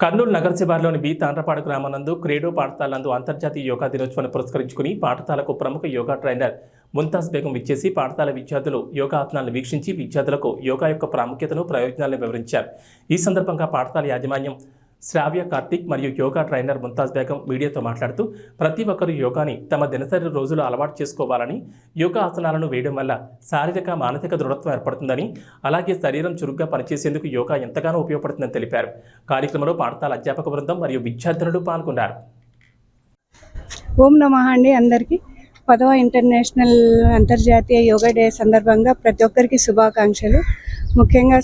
కర్నూలు నగర శివార్లోని బి తాండ్రపాడు గ్రామానందు క్రీడో పాఠశాలందు అంతర్జాతీయ యోగా దినోత్సవాన్ని పురస్కరించుకుని పాఠశాలకు ప్రముఖ యోగా ట్రైనర్ ముంతాజ్ బేగం విచ్చేసి పాఠశాల విద్యార్థులు యోగా ఆసనాలను వీక్షించి విద్యార్థులకు యోగా యొక్క ప్రాముఖ్యతను ప్రయోజనాలను వివరించారు. ఈ సందర్భంగా పాఠశాల యాజమాన్యం శ్రావ్య కార్తిక్ మరియు యోగా ట్రైనర్ ముంతాజ్ బేగం మీడియాతో మాట్లాడుతూ ప్రతి ఒక్కరూ యోగాని తమ దినసరి రోజులు అలవాటు చేసుకోవాలని, యోగా ఆసనాలను వేయడం వల్ల శారీరక మానసిక దృఢత్వం ఏర్పడుతుందని, అలాగే శరీరం చురుగ్గా పనిచేసేందుకు యోగా ఎంతగానో ఉపయోగపడుతుందని తెలిపారు. కార్యక్రమంలో పాఠశాల అధ్యాపక బృందం మరియు విద్యార్థులు పాల్గొన్నారు. ఓం నమః అండి. అందరికీ 10వ ఇంటర్నేషనల్ అంతర్జాతీయ యోగా డే సందర్భంగా ప్రతి ఒక్కరికి శుభాకాంక్షలు. ముఖ్యంగా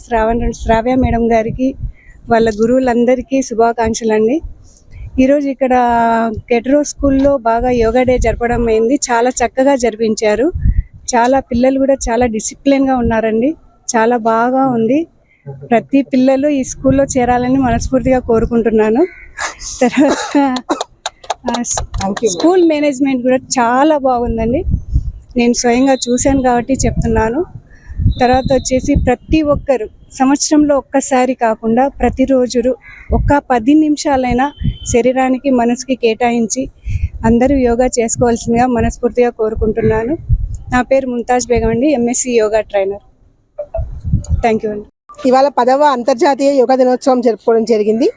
శ్రావ్య మేడం గారికి, వాళ్ళ గురువులందరికీ శుభాకాంక్షలు అండి. ఈరోజు ఇక్కడ కెట్రో స్కూల్లో బాగా యోగా డే జరపడం అయింది. చాలా చక్కగా జరిపించారు. చాలా పిల్లలు కూడా చాలా డిసిప్లిన్గా ఉన్నారండి. చాలా బాగా ఉంది. ప్రతి పిల్లలు ఈ స్కూల్లో చేరాలని మనస్ఫూర్తిగా కోరుకుంటున్నాను. తర్వాత స్కూల్ మేనేజ్మెంట్ కూడా చాలా బాగుందండి. నేను స్వయంగా చూశాను కాబట్టి చెప్తున్నాను. తర్వాత వచ్చేసి ప్రతి ఒక్కరు సంవత్సరంలో ఒక్కసారి కాకుండా ప్రతిరోజు ఒక్క 10 నిమిషాలైనా శరీరానికి మనసుకి కేటాయించి అందరూ యోగా చేసుకోవాల్సిందిగా మనస్ఫూర్తిగా కోరుకుంటున్నాను. నా పేరు ముంతాజ్ బేగం అండి, MSc yoga trainer. Thank you అండి. ఇవాళ 10వ అంతర్జాతీయ యోగా దినోత్సవం జరుపుకోవడం జరిగింది.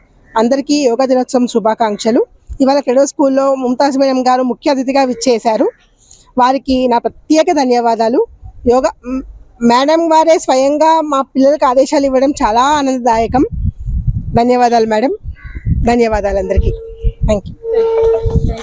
అందరికీ యోగా దినోత్సవం శుభాకాంక్షలు. ఇవాళ క్రెడో స్కూల్లో ముంతాజ్ మేడం గారు ముఖ్య అతిథిగా విచ్చేశారు. వారికి నా ప్రత్యేక ధన్యవాదాలు. యోగా మేడం వారే స్వయంగా మా పిల్లలకు ఆదేశాలు ఇవ్వడం చాలా ఆనందదాయకం. ధన్యవాదాలు మేడం. ధన్యవాదాలు అందరికీ. Thank you.